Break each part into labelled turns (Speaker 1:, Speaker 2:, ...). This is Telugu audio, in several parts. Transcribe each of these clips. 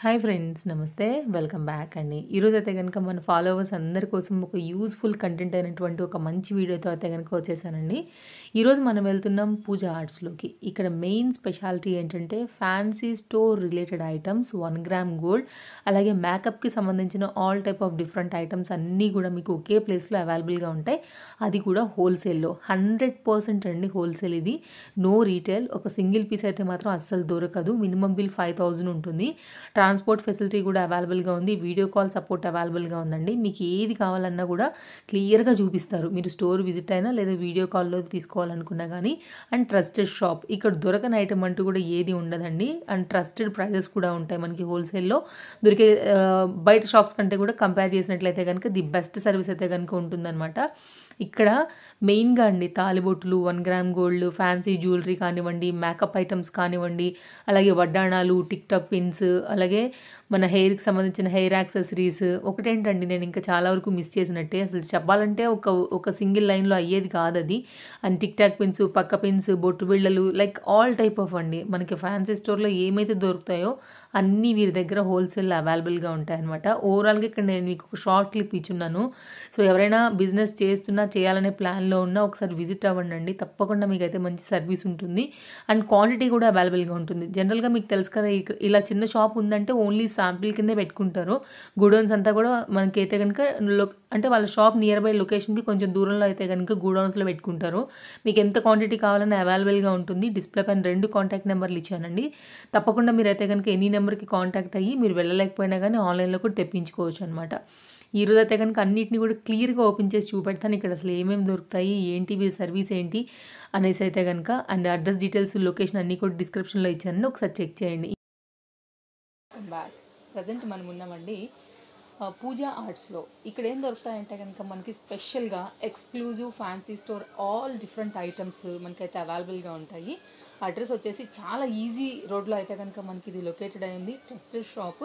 Speaker 1: హాయ్ ఫ్రెండ్స్ నమస్తే వెల్కమ్ బ్యాక్ అండి. ఈరోజు అయితే కనుక మన ఫాలోవర్స్ అందరి కోసం ఒక యూజ్ఫుల్ కంటెంట్ అయినటువంటి ఒక మంచి వీడియోతో అయితే కనుక వచ్చేసానండి. ఈరోజు మనం వెళ్తున్నాం పూజ ఆర్ట్స్లోకి. ఇక్కడ మెయిన్ స్పెషాలిటీ ఏంటంటే fancy store related items, 1 gram gold, అలాగే మేకప్కి సంబంధించిన all type of different items అన్నీ కూడా మీకు ఒకే ప్లేస్లో అవైలబుల్గా ఉంటాయి. అది కూడా హోల్సేల్లో 100% అండి. హోల్సేల్ ఇది, నో రీటైల్. ఒక సింగిల్ పీస్ అయితే మాత్రం అస్సలు దొరకదు. మినిమం బిల్ 5000 ఉంటుంది. ట్రాన్స్పోర్ట్ ఫెసిలిటీ కూడా అవైలబుల్గా ఉంది. వీడియో కాల్ సపోర్ట్ అవైలబుల్గా ఉందండి. మీకు ఏది కావాలన్నా కూడా క్లియర్గా చూపిస్తారు. మీరు స్టోర్ విజిట్ అయినా లేదా వీడియో కాల్లో తీసుకోవాలనుకున్నా కానీ. అండ్ ట్రస్టెడ్ షాప్, ఇక్కడ దొరకని ఐటమ్ అంటూ కూడా ఏది ఉండదండి. అండ్ ట్రస్టెడ్ ప్రైజెస్ కూడా ఉంటాయి మనకి హోల్సేల్లో దొరికే బయట షాప్స్ కంటే కూడా కంపేర్ చేసినట్లయితే కనుక ది బెస్ట్ సర్వీస్ అయితే కనుక ఉంటుందన్నమాట. ఇక్కడ మెయిన్గా అండి తాలిబొట్లు, 1 గ్రామ్ గోల్డ్, ఫ్యాన్సీ జ్యువెలరీ కానివ్వండి, మేకప్ ఐటమ్స్ కానివ్వండి, అలాగే వడ్డాణాలు, టిక్ టాక్ పిన్స్, అలాగే మన హెయిర్కి సంబంధించిన హెయిర్ యాక్సెసరీస్. ఒకటేంటండి, నేను ఇంకా చాలా వరకు మిస్ చేసినట్టే. అసలు చెప్పాలంటే ఒక సింగిల్ లైన్లో అయ్యేది కాదు అది. అండ్ టిక్ టాక్ పిన్స్, పక్క పిన్స్, బొట్టు బిళ్ళలు, లైక్ ఆల్ టైప్ ఆఫ్ అండి. మనకి ఫ్యాన్సీ స్టోర్లో ఏమైతే దొరుకుతాయో అన్నీ వీరి దగ్గర హోల్సేల్ అవైలబుల్గా ఉంటాయన్నమాట. ఓవరాల్గా ఇక్కడ నేను మీకు ఒక షార్ట్ క్లిప్ ఇచ్చున్నాను. సో ఎవరైనా బిజినెస్ చేస్తున్నా, చేయాలనే ప్లాన్లో ఉన్నా ఒకసారి విజిట్ అవ్వండి. తప్పకుండా మీకైతే మంచి సర్వీస్ ఉంటుంది. అండ్ క్వాంటిటీ కూడా అవైలబుల్గా ఉంటుంది. జనరల్గా మీకు తెలుసు కదా, ఇలా చిన్న షాప్ ఉందంటే ఓన్లీ శాంపిల్ కిందే పెట్టుకుంటారు. గూడౌన్స్ అంతా కూడా మనకైతే కనుక అంటే వాళ్ళ షాప్ నియర్ బై లొకేషన్కి కొంచెం దూరంలో అయితే కనుక గూడౌన్స్లో పెట్టుకుంటారు. మీకు ఎంత క్వాంటిటీ కావాలన్నా అవైలబుల్గా ఉంటుంది. డిస్ప్లే పైన 2 కాంటాక్ట్ నెంబర్లు ఇచ్చానండి. తప్పకుండా మీరైతే కనుక ఎనీ నెంబర్కి కాంటాక్ట్ అయ్యి మీరు వెళ్ళలేకపోయినా కానీ ఆన్లైన్లో కూడా తెప్పించుకోవచ్చు అనమాట. ఈరోజు అయితే కనుక అన్నింటినీ కూడా క్లియర్గా ఓపెన్ చేసి చూపెడతాను. ఇక్కడ అసలు ఏమేమి దొరుకుతాయి, ఏంటి వీరి సర్వీస్ ఏంటి అనేసి అయితే కనుక. అండ్ అడ్రస్ డీటెయిల్స్, లొకేషన్ అన్నీ కూడా డిస్క్రిప్షన్లో ఇచ్చాను, ఒకసారి చెక్ చేయండి. బ్యాక్ ప్రజెంట్ మనం ఉన్నామండి పూజ ఆర్ట్స్లో. ఇక్కడ ఏం దొరుకుతాయంటే కనుక మనకి స్పెషల్గా exclusive fancy store, all different items మనకైతే అవైలబుల్గా ఉంటాయి. అడ్రస్ వచ్చేసి చాలా ఈజీ రోడ్లో అయితే కనుక మనకి ఇది లొకేటెడ్ అయింది. Trusted shop.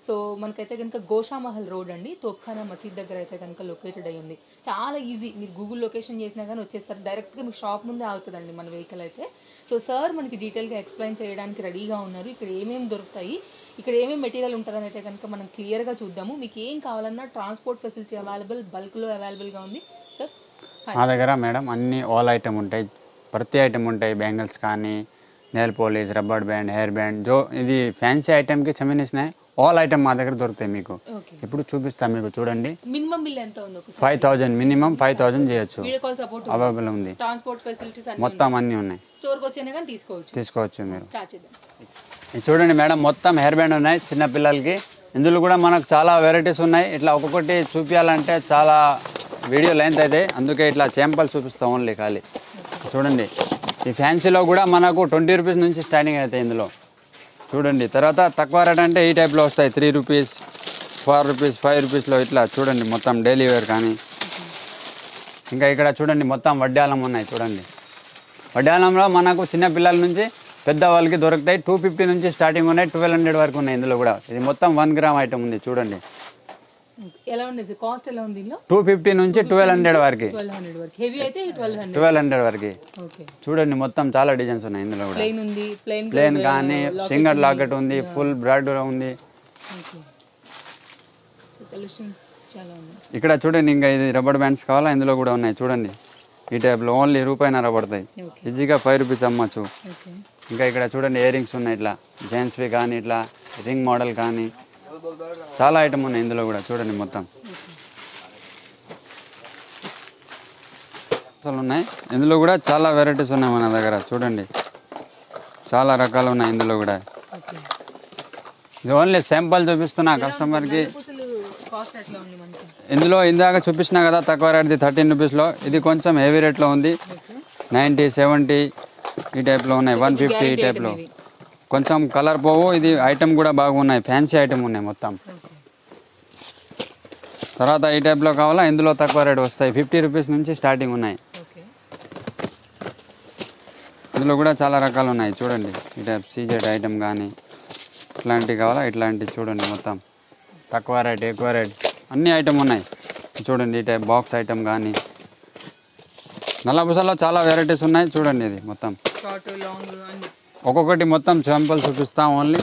Speaker 1: సో మనకైతే కనుక గోషామహల్ రోడ్ అండి, తోప్ఖానా మసీద్ దగ్గర అయితే కనుక లొకేటెడ్ అయ్యింది. చాలా ఈజీ, మీరు గూగుల్ లొకేషన్ చేసినా కానీ వచ్చేస్తారు. డైరెక్ట్గా మీకు షాప్ ముందే ఆగుతుందండి మన వెహికల్ అయితే. సో సార్ మనకి డీటెయిల్గా ఎక్స్ప్లెయిన్ చేయడానికి రెడీగా ఉన్నారు. ఇక్కడ ఏమేమి దొరుకుతాయి, ఇక్కడ ఏమేమి మెటీరియల్ ఉంటుందని అయితే కనుక మనం క్లియర్గా చూద్దాము. మీకు ఏం కావాలన్నా ట్రాన్స్పోర్ట్ ఫెసిలిటీ అవైలబుల్, బల్క్లో అవైలబుల్గా ఉంది. సార్
Speaker 2: మా దగ్గర మేడం అన్ని ఆల్ ఐటమ్ ఉంటాయి. ప్రతి ఐటమ్ ఉంటాయి. బ్యాంగిల్స్ కానీ, nail polish, rubber band, hair band, జో ఇది ఫ్యాన్సీ ఐటమ్కి సంబంధించిన ఆల్ ఐటమ్ మా దగ్గర దొరుకుతాయి. మీకు ఇప్పుడు చూపిస్తాను. మీకు చూడండి,
Speaker 1: మినిమం బిల్ ఎంత ఉంది?
Speaker 2: 5000 మినిమం 5000 చేయొచ్చు.
Speaker 1: వీడియో కాల్ సపోర్ట్
Speaker 2: అవైలబుల్ ఉంది.
Speaker 1: ట్రాన్స్పోర్ట్ ఫెసిలిటీస్
Speaker 2: మొత్తం అన్నీ ఉన్నాయి.
Speaker 1: స్టోర్కి వచ్చినా కానీ తీసుకోవచ్చు
Speaker 2: మీరు.
Speaker 1: స్టార్ట్ చేద్దాం.
Speaker 2: ఇది చూడండి మేడం, మొత్తం హెయిర్ బ్యాండ్ ఉన్నాయి చిన్న పిల్లలకి. ఇందులో కూడా మనకు చాలా వెరైటీస్ ఉన్నాయి. ఇట్లా ఒక్కొక్కటి చూపించాలంటే చాలా వీడియో లెంత్ అయితే, అందుకే ఇట్లా శాంపుల్ చూపిస్తాం ఓన్లీ ఖాళీ. చూడండి, ఈ ఫ్యాన్సీలో కూడా మనకు 20 రూపీస్ నుంచి స్టార్టింగ్ అవుతాయి ఇందులో. చూడండి, తర్వాత తక్కువ రేట్ అంటే ఈ టైప్లో వస్తాయి. 3 రూపీస్, 4 రూపీస్, 5 రూపీస్లో ఇట్లా చూడండి. మొత్తం డైలీ వేర్ కానీ. ఇంకా ఇక్కడ చూడండి మొత్తం వడ్డాలం ఉన్నాయి. చూడండి, వడ్డాలంలో మనకు చిన్న పిల్లల నుంచి పెద్దవాళ్ళకి దొరుకుతాయి. 250 నుంచి స్టార్టింగ్ ఉన్నాయి, 1200 వరకు ఉన్నాయి ఇందులో కూడా. ఇది మొత్తం 1 గ్రామ్ ఐటమ్ ఉంది. చూడండి
Speaker 1: ఎలా ఉంది కాస్ట్, ఎలా ఉంది?
Speaker 2: 250 నుంచి 1200 వరకు.
Speaker 1: 1200 వరకు, హెవీ అయితే
Speaker 2: 1200 వరకు.
Speaker 1: ఓకే.
Speaker 2: చూడండి మొత్తం చాలా డిజైన్స్ ఉన్నాయి ఇందులో కూడా.
Speaker 1: ప్లెయిన్ ఉంది,
Speaker 2: ప్లెయిన్ కానీ, సింగర్ లాకెట్ ఉంది, ఫుల్ బ్రాడ్ ఉంది.
Speaker 1: ఓకే. సో కలెక్షన్స్ చాలా ఉన్నాయి.
Speaker 2: ఇక్కడ చూడండి, ఇంకా ఇది రబ్బర్ బ్యాండ్స్ కావాలా, ఇందులో కూడా ఉన్నాయి. చూడండి ఈ టైప్లో ఓన్లీ రూపాయిన్నర పడతాయి. ఈజీగా 5 రూపీస్ అమ్మచ్చు.
Speaker 1: ఓకే.
Speaker 2: ఇంకా ఇక్కడ చూడండి ఇయర్ రింగ్స్ ఉన్నాయి. ఇట్లా జెంట్స్వి కానీ, ఇట్లా రింగ్ మోడల్ కానీ చాలా ఐటమ్ ఉన్నాయి ఇందులో కూడా. చూడండి మొత్తం అసలు ఉన్నాయి. ఇందులో కూడా చాలా వెరైటీస్ ఉన్నాయి మన దగ్గర. చూడండి చాలా రకాలు ఉన్నాయి ఇందులో కూడా. ఇది ఓన్లీ శాంపుల్ చూపిస్తున్నా కస్టమర్కి. ఇందులో ఇందాక చూపించినా కదా తక్కువ రేట్ది 13 రూపీస్లో. ఇది కొంచెం హెవీ రేట్లో ఉంది. 90, 70 ఈ టైప్లో ఉన్నాయి. 150 ఈ టైప్లో. కొంచెం కలర్ పోవు. ఇది ఐటమ్ కూడా బాగున్నాయి, ఫ్యాన్సీ ఐటమ్ ఉన్నాయి మొత్తం. తర్వాత ఈ టైప్లో కావాలా, ఇందులో తక్కువ రేట్ వస్తాయి. 50 రూపీస్ నుంచి స్టార్టింగ్ ఉన్నాయి. ఇందులో కూడా చాలా రకాలు ఉన్నాయి. చూడండి ఈ టైప్ సీజెడ్ ఐటమ్ కానీ, ఇట్లాంటివి కావాలా ఇట్లాంటివి. చూడండి మొత్తం తక్కువ రేట్, ఎక్కువ రేట్ అన్ని ఐటమ్ ఉన్నాయి. చూడండి ఈ టైప్ బాక్స్ ఐటమ్ కానీ. నల్లపూసలో చాలా వెరైటీస్ ఉన్నాయి. చూడండి ఇది మొత్తం ఒక్కొక్కటి మొత్తం శాంపుల్ చూపిస్తాం ఓన్లీ.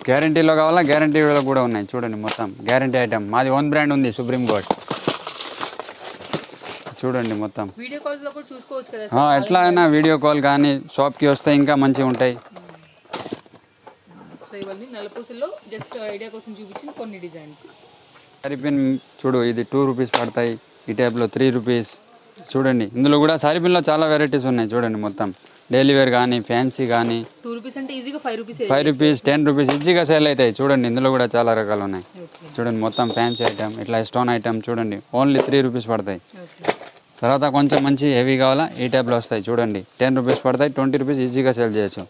Speaker 2: గ్యారంటీలో కావాలా, గ్యారంటీలో కూడా ఉన్నాయి చూడండి. మొత్తం గ్యారంటీ ఐటమ్. మాది ఓన్ బ్రాండ్ ఉంది సుప్రీం కోర్ట్. చూడండి మొత్తం.
Speaker 1: వీడియో కాల్స్లో కూడా చూసుకోవచ్చు కదా.
Speaker 2: ఎట్లా అయినా వీడియో కాల్ కానీ షాప్కి వస్తే ఇంకా మంచిగా ఉంటాయి.
Speaker 1: సో ఇవన్నీ నల్లపూసల్లో జస్ట్ ఐడియా కోసం చూపించిన కొన్ని డిజైన్స్.
Speaker 2: సారీ పిన్ చూడు, ఇది 2 రూపీస్ పడతాయి. ఈ టైప్లో 3 రూపీస్. చూడండి ఇందులో కూడా సారీ పిన్లో చాలా వెరైటీస్ ఉన్నాయి చూడండి. మొత్తం డైలీ వేర్ కానీ ఫ్యాన్సీ కానీ
Speaker 1: 2 రూపీస్ అంటే ఈజీగా 5 రూపీస్
Speaker 2: 5 రూపీస్ 10 రూపీస్ ఈజీగా సేల్ అవుతాయి. చూడండి ఇందులో కూడా చాలా రకాలు ఉన్నాయి. చూడండి మొత్తం ఫ్యాన్సీ ఐటమ్, ఇట్లా స్టోన్ ఐటమ్ చూడండి ఓన్లీ 3 రూపీస్ పడతాయి. తర్వాత కొంచెం మంచి హెవీ కావాలా ఈ టైప్లో వస్తాయి చూడండి. 10 రూపీస్ పడతాయి, 20 రూపీస్ ఈజీగా సేల్ చేయొచ్చు.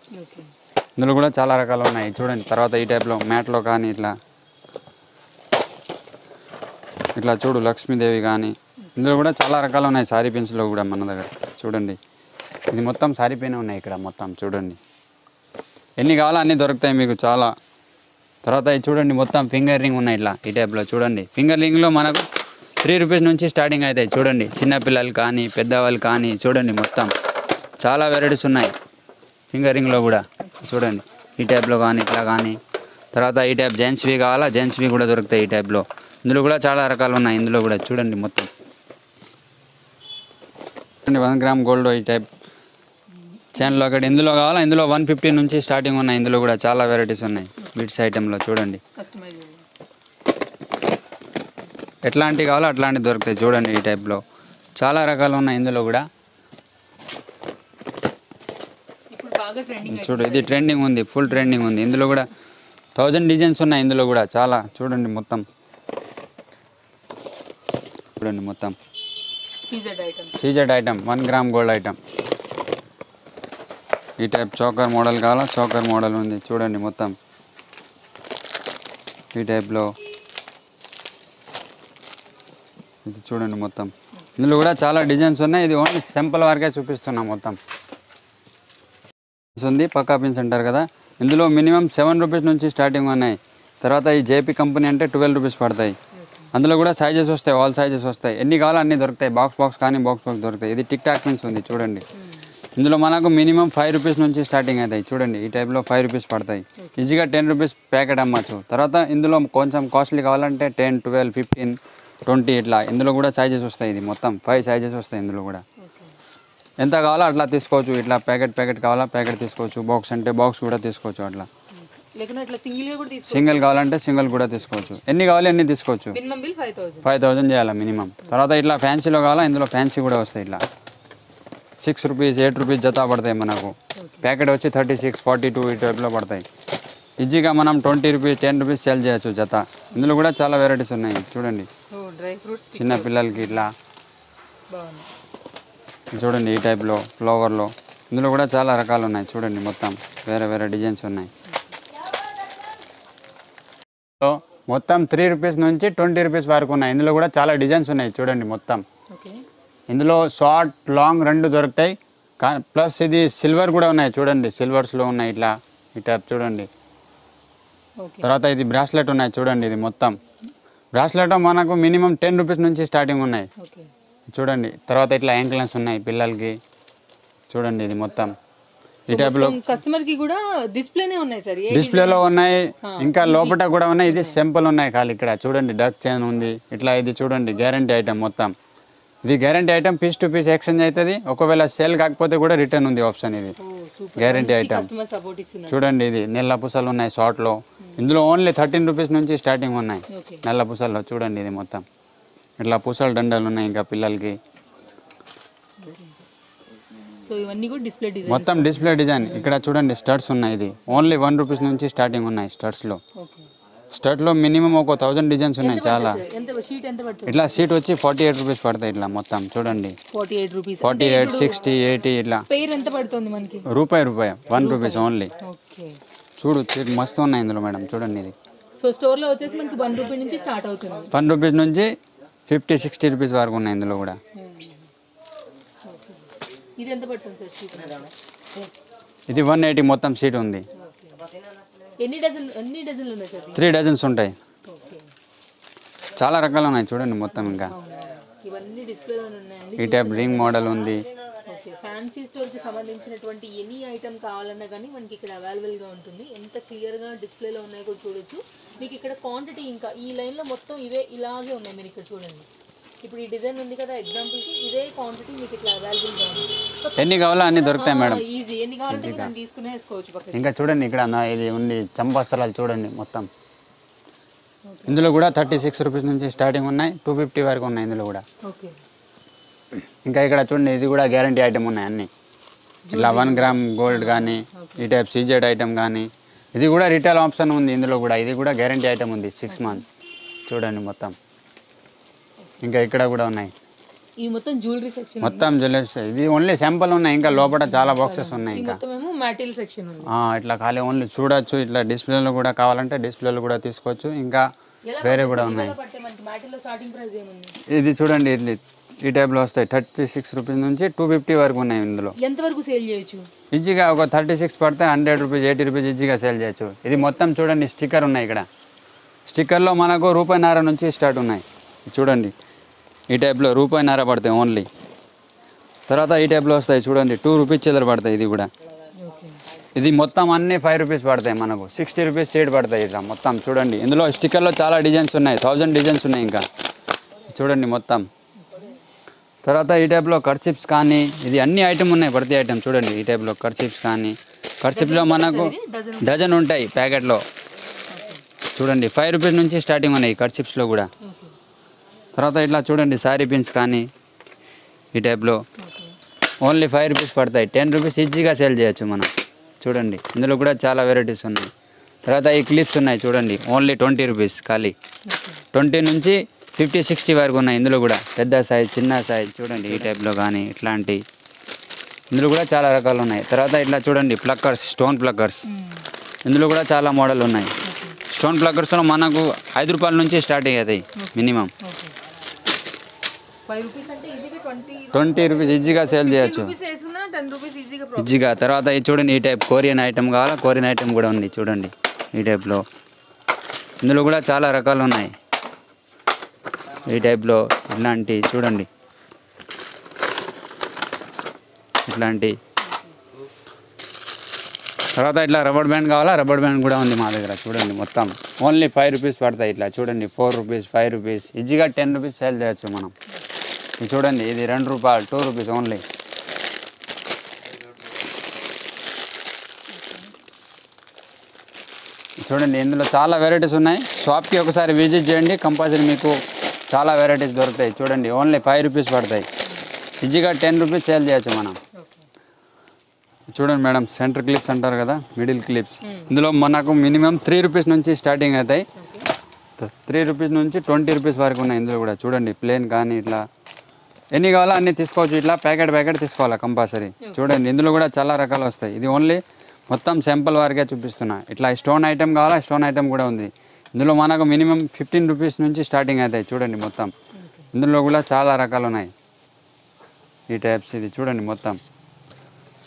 Speaker 2: ఇందులో కూడా చాలా రకాలు ఉన్నాయి చూడండి. తర్వాత ఈ టైప్లో మ్యాట్లో కానీ ఇట్లా చూడు లక్ష్మీదేవి కానీ ఇందులో కూడా చాలా రకాలు ఉన్నాయి. సారీ పిన్స్లో కూడా మన దగ్గర చూడండి. ఇది మొత్తం సారీ పిన్ ఉన్నాయి ఇక్కడ మొత్తం చూడండి. ఎన్ని కావాలో అన్నీ దొరుకుతాయి మీకు చాలా. తర్వాత ఇది చూడండి మొత్తం ఫింగర్ రింగ్ ఉన్నాయి ఇట్లా ఈ టైప్లో చూడండి. ఫింగర్ రింగ్లో మనకు 3 రూపీస్ నుంచి స్టార్టింగ్ అవుతాయి చూడండి. చిన్నపిల్లలు కానీ పెద్దవాళ్ళు కానీ చూడండి మొత్తం చాలా వెరైటీస్ ఉన్నాయి ఫింగర్ రింగ్లో కూడా చూడండి. ఈ టైప్లో కానీ ఇట్లా కానీ. తర్వాత ఈ టైప్ జెంట్స్వి కావాలా, జెంట్స్వి కూడా దొరుకుతాయి ఈ టైప్లో. ఇందులో కూడా చాలా రకాలు ఉన్నాయి. ఇందులో కూడా చూడండి మొత్తం 1 గ్రామ్ గోల్డ్ ఈ టైప్ చైన్లో ఒకటి. ఇందులో కావాలా, ఇందులో 150 నుంచి స్టార్టింగ్ ఉన్నాయి. ఇందులో కూడా చాలా వెరైటీస్ ఉన్నాయి బిట్స్ ఐటెంలో చూడండి. ఎట్లాంటివి కావాలో అట్లాంటివి దొరుకుతాయి చూడండి. ఈ టైప్లో చాలా రకాలు ఉన్నాయి. ఇందులో కూడా చూడు ఇది ట్రెండింగ్ ఉంది, ఫుల్ ట్రెండింగ్ ఉంది. ఇందులో కూడా 1000 డిజైన్స్ ఉన్నాయి. ఇందులో కూడా చాలా చూడండి మొత్తం చూడండి మొత్తం CZ item 1 gram gold item. ఈ టైప్ చోకర్ మోడల్ కావాలా, చోకర్ మోడల్ ఉంది చూడండి మొత్తం ఈ టైప్లో. ఇది చూడండి మొత్తం. ఇందులో కూడా చాలా డిజైన్స్ ఉన్నాయి. ఇది ఓన్లీ సింపుల్ వరకే చూపిస్తున్నాం మొత్తం. ఉంది పక్కా పిన్స్ అంటారు కదా. ఇందులో మినిమం 7 రూపీస్ నుంచి స్టార్టింగ్ ఉన్నాయి. తర్వాత ఈ జేపీ కంపెనీ అంటే 12 రూపీస్ పడతాయి. అందులో కూడా సైజెస్ వస్తాయి, ఆల్ సైజెస్ వస్తాయి. ఎన్ని కావాలో అన్నీ దొరుకుతాయి. బాక్స్ కానీ బాక్స్ దొరుకుతాయి. ఇది టిక్ టాక్ పిన్స్ ఉంది చూడండి. ఇందులో మనకు మినిమం 5 రూపీస్ నుంచి స్టార్టింగ్ అవుతాయి చూడండి. ఈ టైప్లో 5 రూపీస్ పడతాయి. ఈజీగా 10 రూపీస్ ప్యాకెట్ అమ్మచ్చు. తర్వాత ఇందులో కొంచెం కాస్ట్లీ కావాలంటే 10, 12, 15, 20 ఇట్లా. ఇందులో కూడా సైజెస్ వస్తాయి. ఇది మొత్తం 5 సైజెస్ వస్తాయి. ఇందులో కూడా ఎంత కావాలో అట్లా తీసుకోవచ్చు. ఇట్లా ప్యాకెట్ కావాలా ప్యాకెట్ తీసుకోవచ్చు. బాక్స్ అంటే బాక్స్ కూడా తీసుకోవచ్చు. అట్లా సింగిల్ కావాలంటే సింగిల్ కూడా తీసుకోవచ్చు. ఎన్ని కావాలి అన్ని తీసుకోవచ్చు. 5000 చేయాలి మినిమం. తర్వాత ఇట్లా ఫ్యాన్సీలో కావాలా, ఇందులో ఫ్యాన్సీ కూడా వస్తాయి. ఇట్లా 6 రూపీస్ 8 రూపీస్ జత పడతాయి మనకు. ప్యాకెట్ వచ్చి 36, 42 ఈ టైప్లో పడతాయి. ఈజీగా మనం 20 రూపీస్ 10 రూపీస్ సేల్ చేయొచ్చు జత. ఇందులో కూడా చాలా వెరైటీస్ ఉన్నాయి చూడండి. చిన్న పిల్లలకి ఇట్లా చూడండి ఈ టైప్లో ఫ్లవర్లో. ఇందులో కూడా చాలా రకాలు ఉన్నాయి చూడండి. మొత్తం వేరే డిజైన్స్ ఉన్నాయి. మొత్తం 3 రూపీస్ నుంచి 20 రూపీస్ వరకు ఉన్నాయి. ఇందులో కూడా చాలా డిజైన్స్ ఉన్నాయి చూడండి మొత్తం. ఇందులో షార్ట్ లాంగ్ 2 దొరుకుతాయి. ప్లస్ ఇది సిల్వర్ కూడా ఉన్నాయి చూడండి. సిల్వర్స్లో ఉన్నాయి ఇట్లా ఈ టైప్ చూడండి. తర్వాత ఇది బ్రాస్లెట్ ఉన్నాయి చూడండి. ఇది మొత్తం బ్రాస్లెట్ మనకు మినిమం 10 రూపీస్ నుంచి స్టార్టింగ్ ఉన్నాయి చూడండి. తర్వాత ఇట్లా యాంక్లెన్స్ ఉన్నాయి పిల్లలకి చూడండి. ఇది మొత్తం ఈ టైప్లో
Speaker 1: కస్టమర్ కి కూడా డిస్ప్లేనే ఉన్నాయి సార్.
Speaker 2: డిస్ప్లేలో ఉన్నాయి, ఇంకా లోపల కూడా ఉన్నాయి. ఇది సింపుల్ ఉన్నాయి ఖాళీ. ఇక్కడ చూడండి డక్ చైన్ ఉంది ఇట్లా. ఇది చూడండి గ్యారంటీ ఐటమ్ మొత్తం. ఇది guarantee item. Piece to piece exchange అవుతుంది. ఒకవేళ సేల్ కాకపోతే కూడా రిటర్న్ ఉంది ఆప్షన్. ఇది గ్యారంటీ ఐటమ్ చూడండి. ఇది నెల్ల పూసలు ఉన్నాయి షార్ట్లో. ఇందులో ఓన్లీ 13 రూపీస్ నుంచి స్టార్టింగ్ ఉన్నాయి నెల్ల పూసల్లో చూడండి. ఇది మొత్తం ఇట్లా పూసల దండలు ఉన్నాయి ఇంకా పిల్లలకి.
Speaker 1: సో ఇవన్నీ కూడా డిస్ప్లే డిజైన్,
Speaker 2: మొత్తం డిస్ప్లే డిజైన్. ఇక్కడ చూడండి స్టడ్స్ ఉన్నాయి. ఇది ఓన్లీ 1 రూపీస్ నుంచి స్టార్టింగ్ ఉన్నాయి స్టడ్స్లో. స్టడ్లో మినిమం ఒక 1000 డిజైన్స్ ఉన్నాయి చాలా. ఇట్లా షీట్ వచ్చి 48 రూపీస్ పడతాయి ఇట్లా మొత్తం చూడండి. 48, 60, 80 ఇట్లా.
Speaker 1: ఎంత పడుతుంది మనకి?
Speaker 2: రూపాయి 1 రూపీస్ ఓన్లీ. చూడు మస్తు ఉన్నాయి ఇందులో మేడం చూడండి. ఇది
Speaker 1: సో స్టోర్లో వచ్చేసి మనకి 1 రూపీ నుంచి స్టార్ట్ అవుతుంది.
Speaker 2: 1 రూపీస్ నుంచి 50, 60 రూపీస్ వరకు ఉన్నాయి ఇందులో కూడా.
Speaker 1: ఇది ఎంత పడుతుంది సార్ షీట్?
Speaker 2: ఇది 180 మొత్తం షీట్ ఉంది.
Speaker 1: ఎన్ని డజన్లు ఉన్నాయి సార్?
Speaker 2: 3 డజన్స్ ఉంటాయి. చాలా రకాలు ఉన్నాయి చూడండి మొత్తం. ఇంకా
Speaker 1: ఇవన్నీ డిస్ప్లేలో ఉన్నాయండి.
Speaker 2: ఈ టైప్ రింగ్ మోడల్ ఉంది.
Speaker 1: ఫ్యాన్సీ స్టోర్కి సంబంధించినటువంటి ఎనీ ఐటమ్ కావాలన్నా కానీ మనకి ఇక్కడ అవైలబుల్గా ఉంటుంది. ఎంత క్లియర్గా డిస్ప్లేలో ఉన్నాయో కూడా చూడొచ్చు. మీకు ఇక్కడ క్వాంటిటీ ఇంకా ఈ లైన్లో మొత్తం ఇవే ఇలాగే ఉన్నాయి. మీరు ఇక్కడ చూడండి, ఇప్పుడు ఈ డిజైన్ ఉంది కదా ఎగ్జాంపుల్కి, ఇదే క్వాంటిటీ మీకు ఇట్లా అవైలబుల్గా ఉంది.
Speaker 2: ఎన్ని కావాలో అన్ని దొరుకుతాయి మేడం.
Speaker 1: ఈజీ, ఎన్ని కావాలంటే మనం తీసుకునే వేసుకోవచ్చు పక్కన.
Speaker 2: ఇంకా చూడండి ఇక్కడ ఇది ఉంది చంపస్త్రాలు చూడండి మొత్తం. ఇందులో కూడా 36 రూపీస్ నుంచి స్టార్టింగ్ ఉన్నాయి, 250 వరకు ఉన్నాయి ఇందులో కూడా.
Speaker 1: ఓకే.
Speaker 2: ఇంకా ఇక్కడ చూడండి ఇది కూడా గ్యారంటీ ఐటమ్ ఉన్నాయి అన్నీ. ఇట్లా 1 గ్రామ్ గోల్డ్ కానీ, ఈ టైప్ సీజెడ్ ఐటమ్ కానీ, ఇది కూడా రిటైల్ ఆప్షన్ ఉంది ఇందులో కూడా. ఇది కూడా గ్యారంటీ ఐటమ్ ఉంది 6 మంత్. చూడండి మొత్తం. ఇంకా ఇక్కడ కూడా ఉన్నాయి,
Speaker 1: ఈ మొత్తం జ్యువెలరీ సెక్షన్,
Speaker 2: మొత్తం జ్యువెలరీస్. ఇది ఓన్లీ శాంపుల్ ఉన్నాయి, ఇంకా లోపల చాలా బాక్సెస్ ఉన్నాయి. ఇంకా
Speaker 1: మ్యాటీరియల్ సెక్షన్ ఉంది.
Speaker 2: ఇట్లా ఖాళీ ఓన్లీ చూడొచ్చు. ఇట్లా డిస్ప్లేలో కూడా కావాలంటే డిస్ప్లేలో కూడా తీసుకోవచ్చు. ఇంకా వేరే కూడా ఉన్నాయి. ఇది చూడండి ఇది ఈ టైప్లో వస్తాయి. 36 రూపీస్ నుంచి 250 వరకు ఉన్నాయి ఇందులో.
Speaker 1: ఎంతవరకు సేల్ చేయొచ్చు?
Speaker 2: ఈజీగా ఒక 36 పడితే 100 రూపీస్ 80 రూపీస్ ఈజీగా సేల్ చేయొచ్చు. ఇది మొత్తం చూడండి స్టిక్కర్ ఉన్నాయి ఇక్కడ. స్టిక్కర్లో మనకు ₹1.5 నుంచి స్టార్ట్ ఉన్నాయి. చూడండి ఈ టైప్లో ₹1.5 పడతాయి ఓన్లీ. తర్వాత ఈ టైప్లో వస్తాయి చూడండి 2 రూపీస్ చిల్లర పడతాయి. ఇది కూడా ఇది మొత్తం అన్నీ 5 రూపీస్ పడతాయి మనకు. 60 రూపీస్ సీడ్ పడతాయి ఇట్లా మొత్తం. చూడండి ఇందులో స్టిక్కర్లో చాలా డిజైన్స్ ఉన్నాయి, 1000 డిజైన్స్ ఉన్నాయి ఇంకా. చూడండి మొత్తం. తర్వాత ఈ టైప్లో కర్చిప్స్ కానీ, ఇది అన్ని ఐటమ్ ఉన్నాయి ప్రతి ఐటమ్. చూడండి ఈ టైప్లో కర్చిప్స్ కానీ, కర్చిప్లో మనకు డజన్ ఉంటాయి ప్యాకెట్లో. చూడండి 5 రూపీస్ నుంచి స్టార్టింగ్ ఉన్నాయి కర్చిప్స్లో కూడా. తర్వాత ఇట్లా చూడండి సారీ పిన్స్ కానీ ఈ టైప్లో ఓన్లీ 5 రూపీస్ పడతాయి. 10 రూపీస్ ఈజీగా సేల్ చేయొచ్చు మనం. చూడండి ఇందులో కూడా చాలా వెరైటీస్ ఉన్నాయి. తర్వాత ఈ క్లిప్స్ ఉన్నాయి చూడండి, ఓన్లీ 20 రూపీస్ ఖాళీ. 20 నుంచి 50, 60 వరకు ఉన్నాయి ఇందులో కూడా. పెద్ద సైజ్, చిన్న సైజ్. చూడండి ఈ టైప్లో కానీ ఇట్లాంటి ఇందులో కూడా చాలా రకాలు ఉన్నాయి. తర్వాత ఇట్లా చూడండి ప్లక్కర్స్, స్టోన్ ప్లక్కర్స్. ఇందులో కూడా చాలా మోడల్ ఉన్నాయి. స్టోన్ ప్లక్కర్స్లో మనకు 5 రూపాయల నుంచి స్టార్ట్ అవుతాయి మినిమం. 20 రూపీస్ ఈజీగా సేల్ చేయొచ్చు ఈజీగా. తర్వాత ఇది చూడండి ఈ టైప్ కొరియన్ ఐటమ్ కావాలా, కొరియన్ ఐటమ్ కూడా ఉంది చూడండి ఈ టైప్లో. ఇందులో కూడా చాలా రకాలు ఉన్నాయి ఈ టైప్లో. ఇట్లాంటి చూడండి ఇట్లాంటి. తర్వాత ఇట్లా రబ్బర్ బ్యాండ్ కావాలా, రబ్బర్ బ్యాండ్ కూడా ఉంది మా దగ్గర. చూడండి మొత్తం ఓన్లీ 5 రూపీస్ పడతాయి ఇట్లా. చూడండి 4 రూపీస్, 5 రూపీస్ ఈజీగా 10 రూపీస్ సేల్ చేయొచ్చు మనం. ఇది చూడండి ఇది ₹2, 2 రూపీస్ ఓన్లీ. చూడండి ఇందులో చాలా వెరైటీస్ ఉన్నాయి. షాప్కి ఒకసారి విజిట్ చేయండి, కంపల్సరీ మీకు చాలా వెరైటీస్ దొరుకుతాయి. చూడండి ఓన్లీ 5 రూపీస్ పడతాయి. ఈజీగా 10 రూపీస్ సేల్ చేయొచ్చు మనం. చూడండి మేడం సెంటర్ క్లిప్స్ అంటారు కదా, మిడిల్ క్లిప్స్. ఇందులో మనకు మినిమం 3 రూపీస్ నుంచి స్టార్టింగ్ అవుతాయి. 3 రూపీస్ నుంచి 20 రూపీస్ వరకు ఉన్నాయి ఇందులో కూడా. చూడండి ప్లేన్ కానీ ఇట్లా ఎన్ని కావాలో అన్నీ తీసుకోవచ్చు. ఇట్లా ప్యాకెట్ తీసుకోవాలా కంపల్సరీ. చూడండి ఇందులో కూడా చాలా రకాలు వస్తాయి. ఇది ఓన్లీ మొత్తం శాంపుల్ వరకే చూపిస్తున్నా. ఇట్లా స్టోన్ ఐటమ్ కావాలా, స్టోన్ ఐటమ్ కూడా ఉంది. ఇందులో మనకు మినిమం 15 రూపీస్ నుంచి స్టార్టింగ్ అవుతాయి. చూడండి మొత్తం ఇందులో కూడా చాలా రకాలు ఉన్నాయి ఈ టైప్స్. ఇది చూడండి మొత్తం.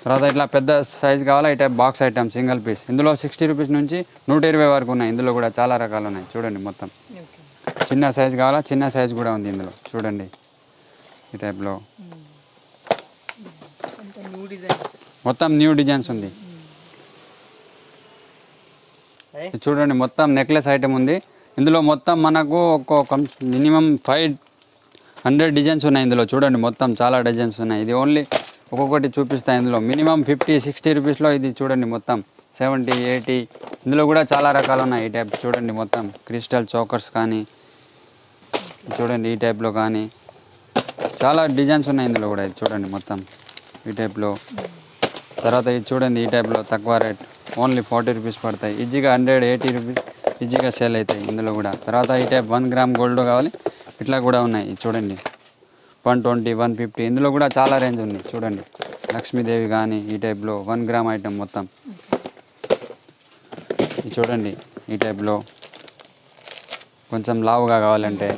Speaker 2: తర్వాత ఇట్లా పెద్ద సైజ్ కావాలా, ఈ type box item single piece. ఇందులో 60 రూపీస్ నుంచి 120 వరకు ఉన్నాయి. ఇందులో కూడా చాలా రకాలు ఉన్నాయి. చూడండి మొత్తం. చిన్న సైజ్ కావాలా, చిన్న సైజ్ కూడా ఉంది ఇందులో. చూడండి ఈ టైప్లో మొత్తం న్యూ డిజైన్స్ ఉంది. చూడండి మొత్తం నెక్లెస్ ఐటమ్ ఉంది. ఇందులో మొత్తం మనకు ఒక మినిమం 500 డిజైన్స్ ఉన్నాయి ఇందులో. చూడండి మొత్తం చాలా డిజైన్స్ ఉన్నాయి. ఇది ఓన్లీ ఒక్కొక్కటి చూపిస్తాయి. ఇందులో మినిమం 50, 60 రూపీస్లో ఇది చూడండి మొత్తం 70, 80. ఇందులో కూడా చాలా రకాలు ఉన్నాయి ఈ టైప్. చూడండి మొత్తం క్రిస్టల్ చోకర్స్ కానీ చూడండి ఈ టైప్లో కానీ చాలా డిజైన్స్ ఉన్నాయి ఇందులో కూడా. ఇది చూడండి మొత్తం ఈ టైప్లో. తర్వాత ఇది చూడండి ఈ టైప్లో తక్కువ రేట్ ఓన్లీ 40 రూపీస్ పడతాయి. ఈజీగా 180 రూపీస్ ఈజీగా సేల్ అవుతాయి ఇందులో కూడా. తర్వాత ఈ టైప్ 1 గ్రామ్ గోల్డ్ కావాలి, ఇట్లా కూడా ఉన్నాయి. ఇది చూడండి 120, 150. ఇందులో కూడా చాలా రేంజ్ ఉంది. చూడండి లక్ష్మీదేవి కానీ ఈ టైప్లో 1 గ్రామ్ ఐటమ్ మొత్తం. ఇది చూడండి ఈ టైప్లో కొంచెం లావుగా కావాలంటే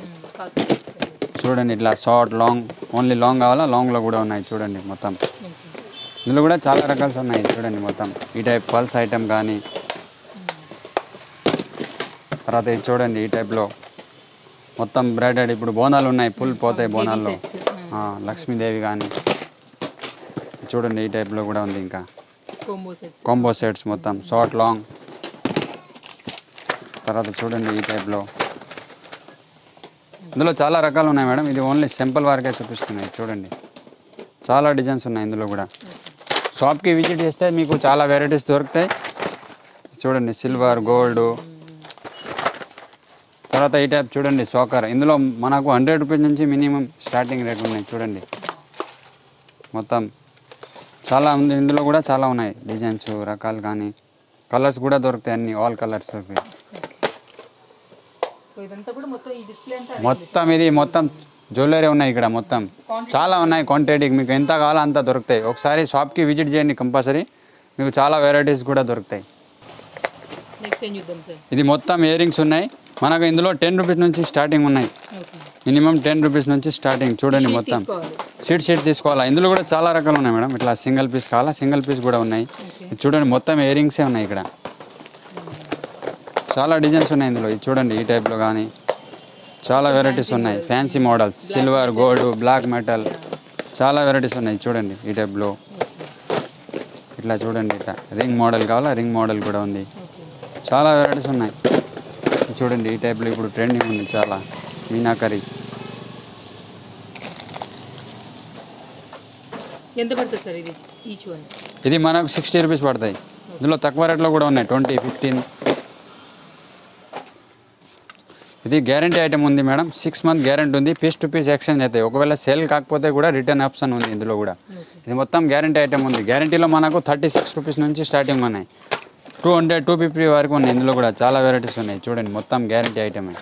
Speaker 2: చూడండి ఇట్లా షార్ట్, లాంగ్. ఓన్లీ లాంగ్ కావాలా, లాంగ్లో కూడా ఉన్నాయి. చూడండి మొత్తం ఇందులో కూడా చాలా రకాలు ఉన్నాయి. చూడండి మొత్తం ఈ టైప్ పల్స్ ఐటమ్ కానీ. తర్వాత ఇది చూడండి ఈ టైప్లో మొత్తం బ్రాడెడ్. ఇప్పుడు బోనాలు ఉన్నాయి, ఫుల్ పోతాయి బోనాల్లో. లక్ష్మీదేవి కానీ చూడండి ఈ టైప్లో కూడా ఉంది. ఇంకా
Speaker 1: కాంబో
Speaker 2: కాంబో సెట్స్ మొత్తం షార్ట్ లాంగ్. తర్వాత చూడండి ఈ టైప్లో ఇందులో చాలా రకాలు ఉన్నాయి మేడం. ఇది ఓన్లీ సింపుల్ వరకే చూపిస్తున్నాయి. చూడండి చాలా డిజైన్స్ ఉన్నాయి ఇందులో కూడా. షాప్కి విజిట్ చేస్తే మీకు చాలా వెరైటీస్ దొరుకుతాయి. చూడండి సిల్వర్, గోల్డ్. తర్వాత ఈ టైప్ చూడండి చోకర్. ఇందులో మనకు 100 రూపీస్ నుంచి మినిమం స్టార్టింగ్ రేట్ ఉన్నాయి. చూడండి మొత్తం చాలా ఉంది. ఇందులో కూడా చాలా ఉన్నాయి డిజైన్స్, రకాలు కానీ కలర్స్ కూడా దొరుకుతాయి. అన్ని ఆల్ కలర్స్ దొరుకుతాయి. మొత్తం ఇది మొత్తం జ్యువెలరీ ఉన్నాయి ఇక్కడ. మొత్తం చాలా ఉన్నాయి. క్వాంటిటీకి మీకు ఎంత కావాలో అంత దొరుకుతాయి. ఒకసారి షాప్కి విజిట్ చేయండి కంపల్సరీ. మీకు చాలా వెరైటీస్ కూడా దొరుకుతాయి. ఇది మొత్తం ఇయర్ రింగ్స్ ఉన్నాయి మనకు. ఇందులో 10 రూపీస్ నుంచి స్టార్టింగ్ ఉన్నాయి. మినిమం 10 రూపీస్ నుంచి స్టార్టింగ్. చూడండి మొత్తం షీట్ తీసుకోవాలా. ఇందులో కూడా చాలా రకాలు ఉన్నాయి మేడం. ఇట్లా సింగిల్ పీస్ కావాలా, సింగిల్ పీస్ కూడా ఉన్నాయి. ఇది చూడండి మొత్తం ఇయర్ రింగ్సే ఉన్నాయి ఇక్కడ. చాలా డిజైన్స్ ఉన్నాయి ఇందులో. ఇది చూడండి ఈ టైప్లో కానీ చాలా వెరైటీస్ ఉన్నాయి. Fancy models, silver, gold, black metal, చాలా వెరైటీస్ ఉన్నాయి. చూడండి ఈ టైప్లో ఇట్లా చూడండి. ఇట్లా రింగ్ మోడల్ కావాలా, రింగ్ మోడల్ కూడా ఉంది. చాలా వెరైటీస్ ఉన్నాయి. చూడండి ఈ టైప్లో ఇప్పుడు ట్రెండింగ్ ఉంది చాలా. మీనాకరీ
Speaker 1: ఎంత పడుతుంది సార్ ఇది ఈచ్ వన్?
Speaker 2: ఇది మనకు 60 రూపీస్ పడతాయి. ఇందులో తక్కువ రేట్లో కూడా ఉన్నాయి, 20, 15. ఇది గ్యారంటీ ఐటమ్ ఉంది మేడం. 6 మంత్ గ్యారంటీ ఉంది. పీస్ టు పీస్ ఎక్స్చేంజ్ అవుతాయి. ఒకవేళ సేల్ కాకపోతే కూడా రిటర్న్ ఆప్షన్ ఉంది ఇందులో కూడా. ఇది మొత్తం గ్యారంటీ ఐటమ్ ఉంది. గ్యారంటీలో మనకు 36 రూపీస్ నుంచి స్టార్టింగ్ ఉన్నాయి. 200, 250 వరకు ఉన్నాయి. ఇందులో కూడా చాలా వెరైటీస్ ఉన్నాయి. చూడండి మొత్తం గ్యారంటీ ఐటమే.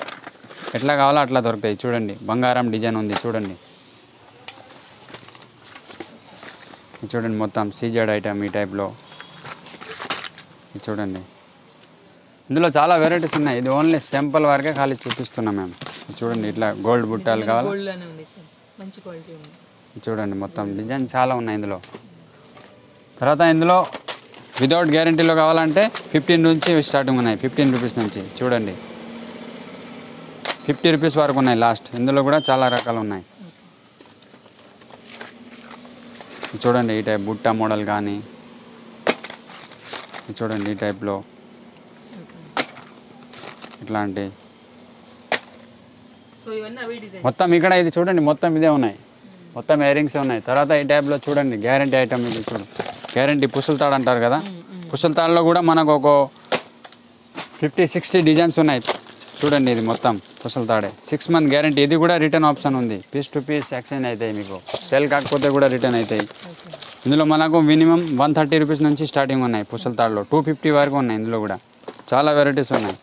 Speaker 2: ఎట్లా కావాలో అట్లా దొరుకుతాయి. చూడండి బంగారం డిజైన్ ఉంది. చూడండి చూడండి మొత్తం సీజెడ్ ఐటమ్ ఈ టైప్లో. చూడండి ఇందులో చాలా వెరైటీస్ ఉన్నాయి. ఇది ఓన్లీ సింపుల్ వరకే ఖాళీ చూపిస్తున్నాం మేము. చూడండి ఇట్లా గోల్డ్ బుట్టాలు కావాలి. చూడండి మొత్తం డిజైన్ చాలా ఉన్నాయి ఇందులో. తర్వాత ఇందులో వితౌట్ గ్యారంటీలో కావాలంటే 15 నుంచి స్టార్టింగ్ ఉన్నాయి. 15 రూపీస్ నుంచి చూడండి 50 రూపీస్ వరకు ఉన్నాయి లాస్ట్. ఇందులో కూడా చాలా రకాలు ఉన్నాయి. చూడండి ఈ టైప్ బుట్ట మోడల్ కానీ చూడండి ఈ టైప్లో ఇట్లాంటి మొత్తం ఇక్కడ ఇది చూడండి మొత్తం ఇదే ఉన్నాయి. మొత్తం ఇయర్ రింగ్సే ఉన్నాయి. తర్వాత ఈ టైప్లో చూడండి గ్యారంటీ ఐటమ్. ఇది చూడండి గ్యారంటీ పుసలతాడు అంటారు కదా. పుసలతాడులో కూడా మనకు ఒక 50, 60 డిజైన్స్ ఉన్నాయి. చూడండి ఇది మొత్తం పుసలతాడే. 6 మంత్ గ్యారంటీ. ఇది కూడా రిటర్న్ ఆప్షన్ ఉంది. పీస్ టు పీస్ ఎక్స్చేంజ్ అవుతాయి. మీకు సేల్ కాకపోతే కూడా రిటర్న్ అవుతాయి. ఇందులో మనకు మినిమం 130 రూపీస్ నుంచి స్టార్టింగ్ ఉన్నాయి. పుసలతాడులో 250 వరకు ఉన్నాయి. ఇందులో కూడా చాలా వెరైటీస్ ఉన్నాయి.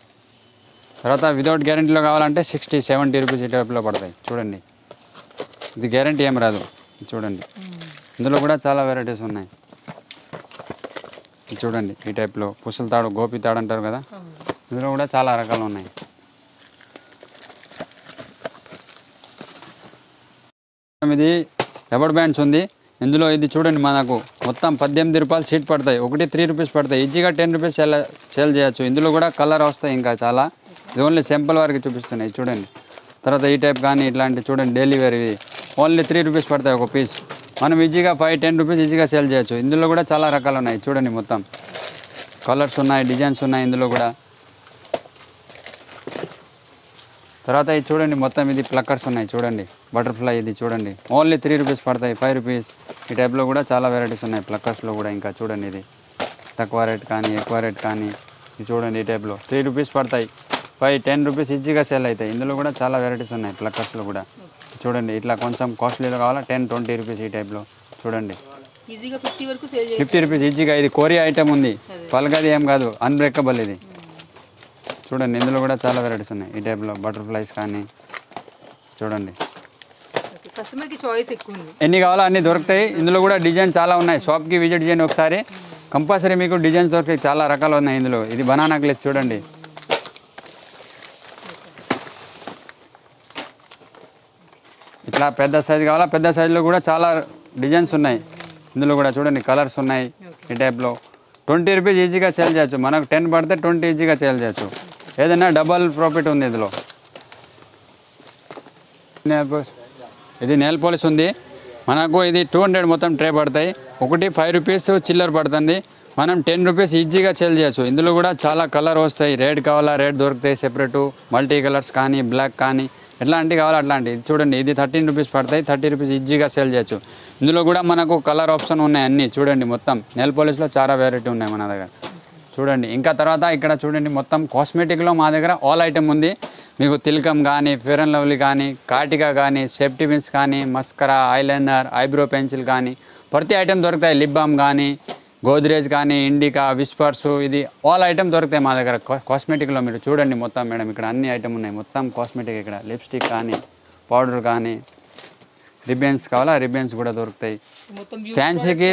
Speaker 2: తర్వాత వితౌట్ గ్యారంటీలో కావాలంటే 60, 70 రూపీస్ ఈ టైప్లో పడతాయి. చూడండి ఇది గ్యారంటీ ఏం రాదు. చూడండి ఇందులో కూడా చాలా వెరైటీస్ ఉన్నాయి. చూడండి ఈ టైప్లో పుసలతాడు, గోపితాడు అంటారు కదా. ఇందులో కూడా చాలా రకాలు ఉన్నాయి. ఇది రబ్బర్ బ్యాండ్స్ ఉంది ఇందులో. ఇది చూడండి మనకు మొత్తం 18 రూపాయలు సీట్ పడతాయి. ఒకటి 3 రూపీస్ పడతాయి. ఈజీగా 10 రూపీస్ సేల్ చేయొచ్చు. ఇందులో కూడా కలర్ వస్తాయి ఇంకా చాలా. ఇది ఓన్లీ సింపుల్ వరకు చూపిస్తున్నాయి. చూడండి తర్వాత ఈ టైప్ కానీ ఇట్లాంటి చూడండి డైలీ వేర్. ఇవి ఓన్లీ 3 రూపీస్ పడతాయి ఒక పీస్. మనం ఈజీగా 5, 10 రూపీస్ ఈజీగా సేల్ చేయొచ్చు. ఇందులో కూడా చాలా రకాలు ఉన్నాయి. చూడండి మొత్తం కలర్స్ ఉన్నాయి, డిజైన్స్ ఉన్నాయి ఇందులో కూడా. తర్వాత ఇది చూడండి మొత్తం ఇది ప్లక్కర్స్ ఉన్నాయి. చూడండి బటర్ఫ్లై. ఇది చూడండి ఓన్లీ 3 రూపీస్ పడతాయి, 5 రూపీస్. ఈ టైప్లో కూడా చాలా వెరైటీస్ ఉన్నాయి ప్లక్కర్స్లో కూడా. ఇంకా చూడండి ఇది తక్కువ రేట్ కానీ ఎక్కువ రేట్ కానీ. ఇది చూడండి ఈ టైప్లో 3 రూపీస్ పడతాయి, 5, 10 రూపీస్ ఈజీగా సేల్ అవుతాయి. ఇందులో కూడా చాలా వెరైటీస్ ఉన్నాయి ప్లక్కర్స్లో కూడా. చూడండి ఇట్లా కొంచెం కాస్ట్లీలో కావాలా 10, 20 రూపీస్ ఈ టైప్లో. చూడండి 50 రూపీస్ ఈజీగా. ఇది కొరియా ఐటమ్ ఉంది, పలగది ఏం కాదు, అన్బ్రేకబుల్ ఇది. చూడండి ఇందులో కూడా చాలా వెరైటీస్ ఉన్నాయి ఈ టైప్లో. బటర్ఫ్లైస్ కానీ చూడండి
Speaker 1: కస్టమర్కి చాయిస్ ఎక్కువ ఉంది.
Speaker 2: ఎన్ని కావాలో అన్ని దొరుకుతాయి. ఇందులో కూడా డిజైన్ చాలా ఉన్నాయి. షాప్కి విజిట్ చేయండి ఒకసారి, కంపల్సరీ మీకు డిజైన్స్ దొరుకుతాయి. చాలా రకాలు ఉన్నాయి ఇందులో. ఇది బనానా క్లిప్ చూడండి. ఇట్లా పెద్ద సైజు కావాలా, పెద్ద సైజులో కూడా చాలా డిజైన్స్ ఉన్నాయి. ఇందులో కూడా చూడండి కలర్స్ ఉన్నాయి ఈ టైప్లో. 20 రూపీస్ ఈజీగా సేల్ చేయొచ్చు. మనకు 10 పడితే 20 ఈజీగా సేల్ చేయొచ్చు. ఏదైనా డబల్ ప్రాఫిట్ ఉంది ఇందులో. ఇది నెయిల్ పాలిష్ ఉంది. మనకు ఇది 200 మొత్తం ట్రే పడతాయి. ఒకటి 5 రూపీస్ చిల్లర పడుతుంది. మనం 10 రూపీస్ ఈజీగా సేల్ చేయొచ్చు. ఇందులో కూడా చాలా కలర్ వస్తాయి. రెడ్ కావాలా రెడ్ దొరుకుతాయి సెపరేటు, మల్టీ కలర్స్ కానీ బ్లాక్ కానీ ఎట్లాంటివి కావాలా అట్లాంటి. ఇది చూడండి, ఇది 13 రూపీస్ పడతాయి. 30 రూపీస్ ఈజీగా సేల్ చేయొచ్చు. ఇందులో కూడా మనకు కలర్ ఆప్షన్ ఉన్నాయి అన్నీ. చూడండి మొత్తం నెయిల్ పాలిష్లో చాలా వెరైటీ ఉన్నాయి మన దగ్గర. చూడండి ఇంకా తర్వాత ఇక్కడ చూడండి మొత్తం కాస్మెటిక్లో మా దగ్గర ఆల్ ఐటమ్ ఉంది. మీకు తిలకం కానీ, ఫెయిర్ అండ్ లవ్లీ కానీ, కాటికా కానీ, సేఫ్టీ పిన్స్ కానీ, మస్కరా, ఐలైనర్, ఐబ్రో పెన్సిల్ కానీ ప్రతి ఐటమ్ దొరుకుతాయి. లిప్ బామ్ కానీ, గోద్రేజ్ కానీ, ఇండికా, విస్పర్స్, ఇది ఆల్ ఐటమ్ దొరుకుతాయి మా దగ్గర కాస్మెటిక్లో. మీరు చూడండి మొత్తం మేడం ఇక్కడ అన్ని ఐటమ్ ఉన్నాయి. మొత్తం కాస్మెటిక్ ఇక్కడ లిప్స్టిక్ కానీ, పౌడర్ కానీ, రిబ్బన్స్ కావాలా రిబ్బన్స్ కూడా దొరుకుతాయి. ఫ్యాన్సీకి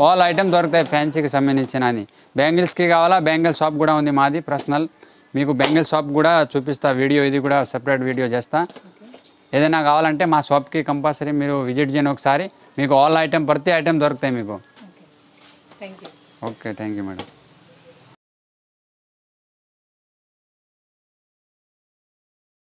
Speaker 2: ఆల్ ఐటమ్ దొరుకుతాయి. ఫ్యాన్సీకి సంబంధించినది. బ్యాంగిల్స్కి కావాలా బ్యాంగిల్ షాప్ కూడా ఉంది మాది పర్సనల్. మీకు బ్యాంగిల్ షాప్ కూడా చూపిస్తా వీడియో, ఇది కూడా సపరేట్ వీడియో చేస్తా. ఏదైనా కావాలంటే మా షాప్కి కంపల్సరీ మీరు విజిట్ చేయండి ఒకసారి. మీకు ఆల్ ఐటమ్ ప్రతి ఐటమ్ దొరుకుతాయి మీకు. Okay thank you madam.